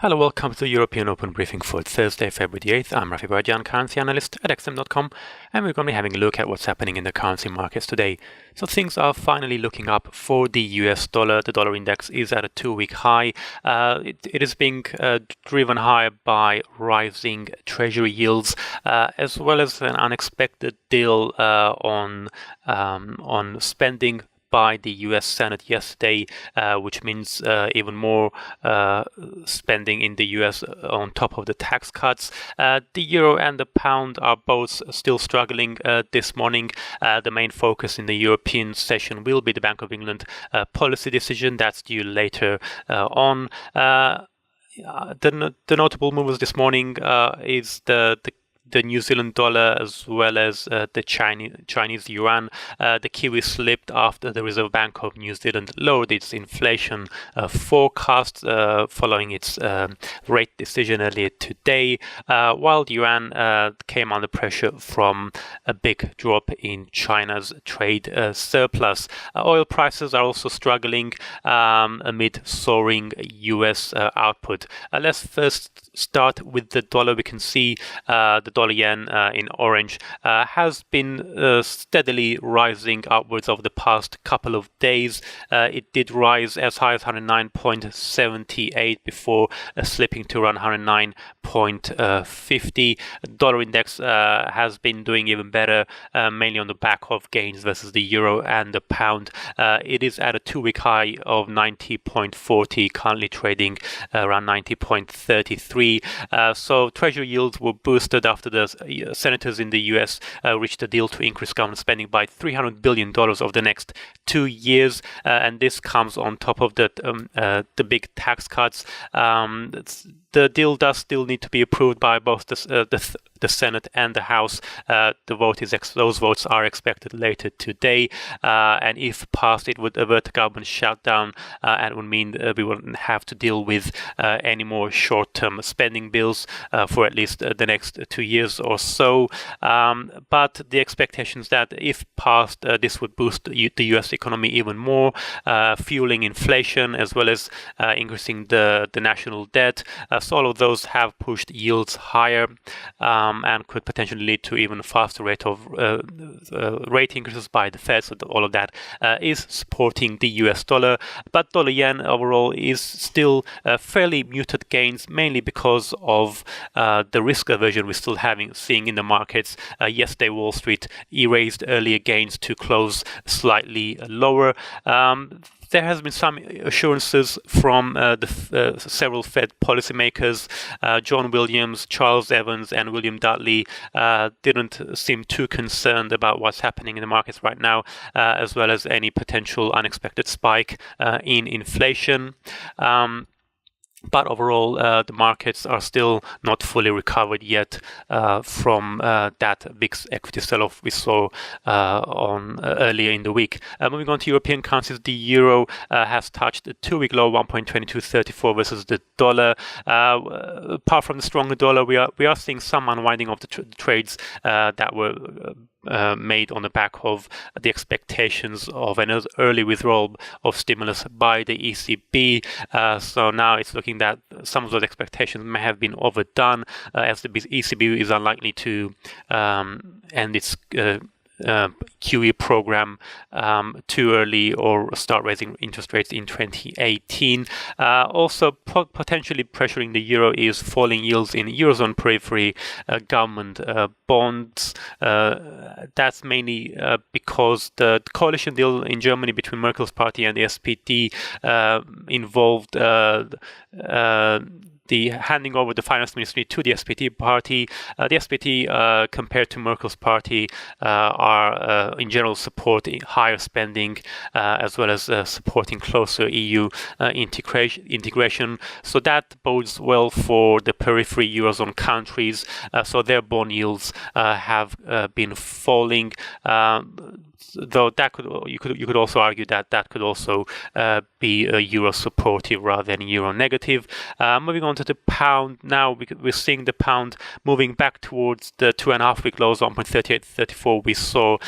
Hello, welcome to the European Open Briefing for Thursday, February the 8th. I'm Rafi Badian, currency analyst at XM.com, and we're going to be having a look at what's happening in the currency markets today. So things are finally looking up for the US dollar. The dollar index is at a 2-week high. It is being driven higher by rising treasury yields, as well as an unexpected deal on spending by the US Senate yesterday, which means even more spending in the US on top of the tax cuts. The euro and the pound are both still struggling this morning. The main focus in the European session will be the Bank of England policy decision that's due later on. The notable moves this morning is the New Zealand dollar as well as the Chinese yuan. The Kiwi slipped after the Reserve Bank of New Zealand lowered its inflation forecast following its rate decision earlier today, while the yuan came under pressure from a big drop in China's trade surplus. Oil prices are also struggling amid soaring US output. Let's first start with the dollar. We can see the dollar yen in orange has been steadily rising upwards over the past couple of days. It did rise as high as 109.78 before slipping to around 109.50. Dollar index has been doing even better, mainly on the back of gains versus the euro and the pound. It is at a 2-week high of 90.40, currently trading around 90.33. So treasury yields were boosted after the senators in the US reached a deal to increase government spending by $300 billion over the next 2 years, and this comes on top of the big tax cuts. The deal does still need to be approved by both the Senate and the House. Those votes are expected later today, and if passed, it would avert the government shutdown and would mean we wouldn't have to deal with any more short-term spending bills for at least the next 2 years or so. But the expectation is that if passed, this would boost the US economy even more, fueling inflation as well as increasing the national debt. So all of those have pushed yields higher and could potentially lead to even faster rate of rate increases by the Fed. So all of that is supporting the US dollar, but dollar yen overall is still fairly muted gains, mainly because of the risk aversion we're still seeing in the markets. Yesterday, Wall Street erased earlier gains to close slightly lower. There has been some assurances from several Fed policymakers. John Williams, Charles Evans, and William Dudley didn't seem too concerned about what's happening in the markets right now, as well as any potential unexpected spike in inflation. But overall, the markets are still not fully recovered yet from that big equity sell-off we saw earlier in the week. Moving on to European currencies, the euro has touched a 2-week low, 1.2234 versus the dollar. Apart from the stronger dollar, we are seeing some unwinding of the trades that were made on the back of the expectations of an early withdrawal of stimulus by the ECB. So now it's looking that some of those expectations may have been overdone, as the ECB is unlikely to end its QE program too early or start raising interest rates in 2018. Also potentially pressuring the euro is falling yields in Eurozone periphery government bonds. That's mainly because the coalition deal in Germany between Merkel's party and the SPD involved the handing over the finance ministry to the SPD party. The SPD, compared to Merkel's party, are in general supporting higher spending as well as supporting closer EU integration. So that bodes well for the periphery Eurozone countries. So their bond yields have been falling. though that you could also argue that could also be a euro supportive rather than euro negative. Moving on to the pound now, we're seeing the pound moving back towards the 2.5-week lows, 1.3834 we saw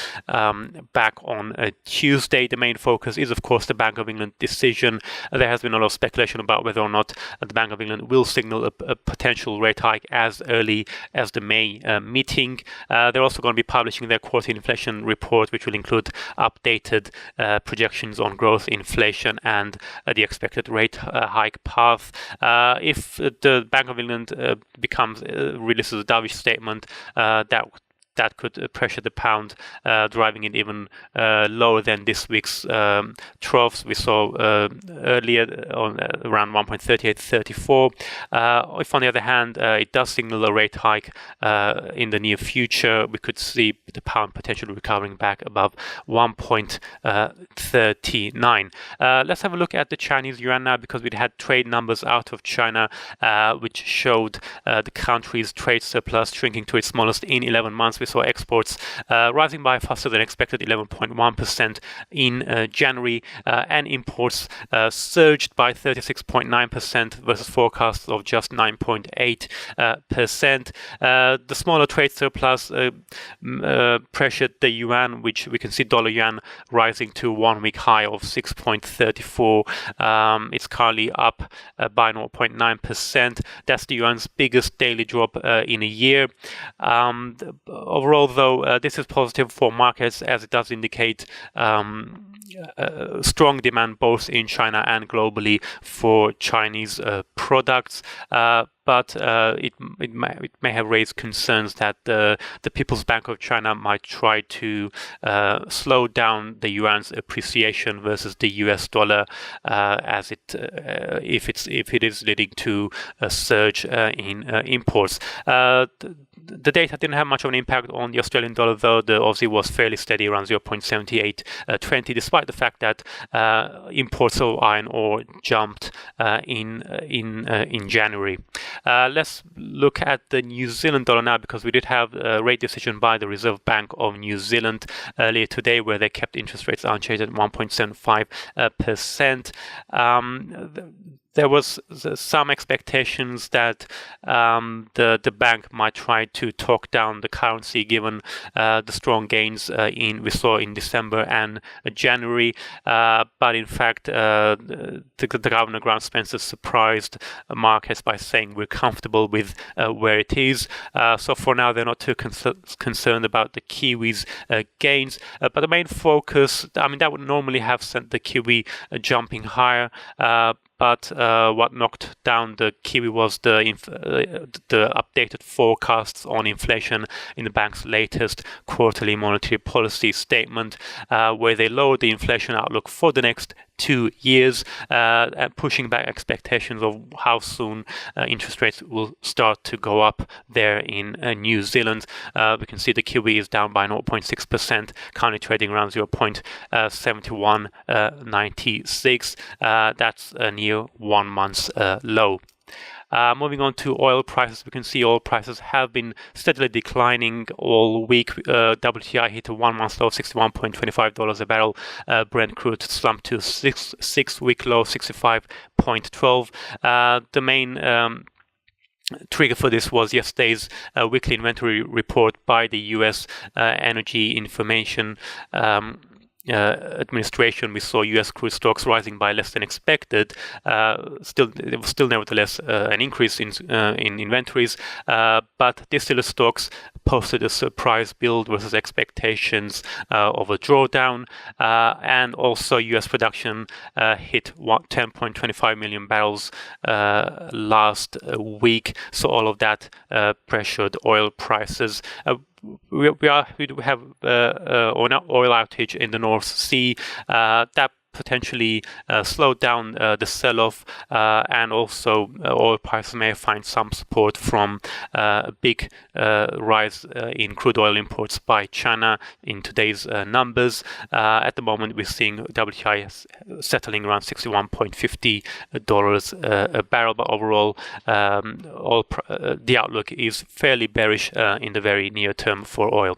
back on Tuesday. The main focus is, of course, the Bank of England decision. There has been a lot of speculation about whether or not the Bank of England will signal a potential rate hike as early as the May meeting. They're also going to be publishing their quarterly inflation report, which will include updated projections on growth, inflation, and the expected rate hike path. If the Bank of England releases a dovish statement, that could pressure the pound, driving it even lower than this week's troughs we saw earlier on around 1.3834. If on the other hand it does signal a rate hike in the near future, we could see the pound potentially recovering back above 1.39. Let's have a look at the Chinese yuan now, because we had trade numbers out of China which showed the country's trade surplus shrinking to its smallest in 11 months. We saw exports rising by faster than expected, 11.1% in January, and imports surged by 36.9% versus forecasts of just 9.8%. The smaller trade surplus pressured the yuan, which we can see dollar yuan rising to 1-week high of 6.34. It's currently up by 0.9%. That's the yuan's biggest daily drop in a year. Overall, though, this is positive for markets, as it does indicate strong demand both in China and globally for Chinese products. But it may have raised concerns that the People's Bank of China might try to slow down the yuan's appreciation versus the US dollar, if it is leading to a surge in imports. The data didn't have much of an impact on the Australian dollar, though. The Aussie was fairly steady around 0.7820, despite the fact that imports of iron ore jumped in January. Let's look at the New Zealand dollar now, because we did have a rate decision by the Reserve Bank of New Zealand earlier today, where they kept interest rates unchanged at 1.75%. There was some expectations that the bank might try to talk down the currency, given the strong gains we saw in December and January. But in fact, the Governor Grant Spencer surprised markets by saying we're comfortable with where it is. So for now, they're not too concerned about the Kiwis' gains. But the main focus, that would normally have sent the Kiwi jumping higher. But what knocked down the Kiwi was the updated forecasts on inflation in the bank's latest quarterly monetary policy statement, where they lowered the inflation outlook for the next 2 years, pushing back expectations of how soon interest rates will start to go up there in New Zealand. We can see the Kiwi is down by 0.6%, currently trading around 0.7196. That's a near 1 month's low. Moving on to oil prices, we can see oil prices have been steadily declining all week. WTI hit a 1-month low of $61.25 a barrel. Brent crude slumped to six-week low, 65.12. The main trigger for this was yesterday's weekly inventory report by the U.S. Energy Information Administration. We saw U.S. crude stocks rising by less than expected. There was still nevertheless an increase in inventories, but distiller stocks posted a surprise build versus expectations of a drawdown, and also U.S. production hit 10.25 million barrels last week. So all of that pressured oil prices. We have an oil outage in the North Sea that potentially slow down the sell-off, and also oil prices may find some support from a big rise in crude oil imports by China in today's numbers. At the moment, we're seeing WTI settling around $61.50 a barrel, but overall, the outlook is fairly bearish in the very near term for oil.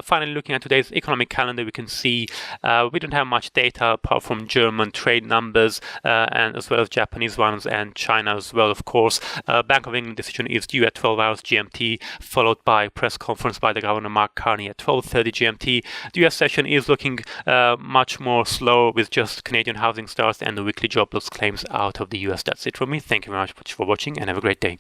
Finally, looking at today's economic calendar, we can see we don't have much data apart from German trade numbers, and as well as Japanese ones, and China as well, of course. Bank of England decision is due at 12 hours GMT, followed by press conference by the Governor Mark Carney at 12:30 GMT. The US session is looking much more slow, with just Canadian housing starts and the weekly jobless claims out of the US. That's it from me. Thank you very much for watching, and have a great day.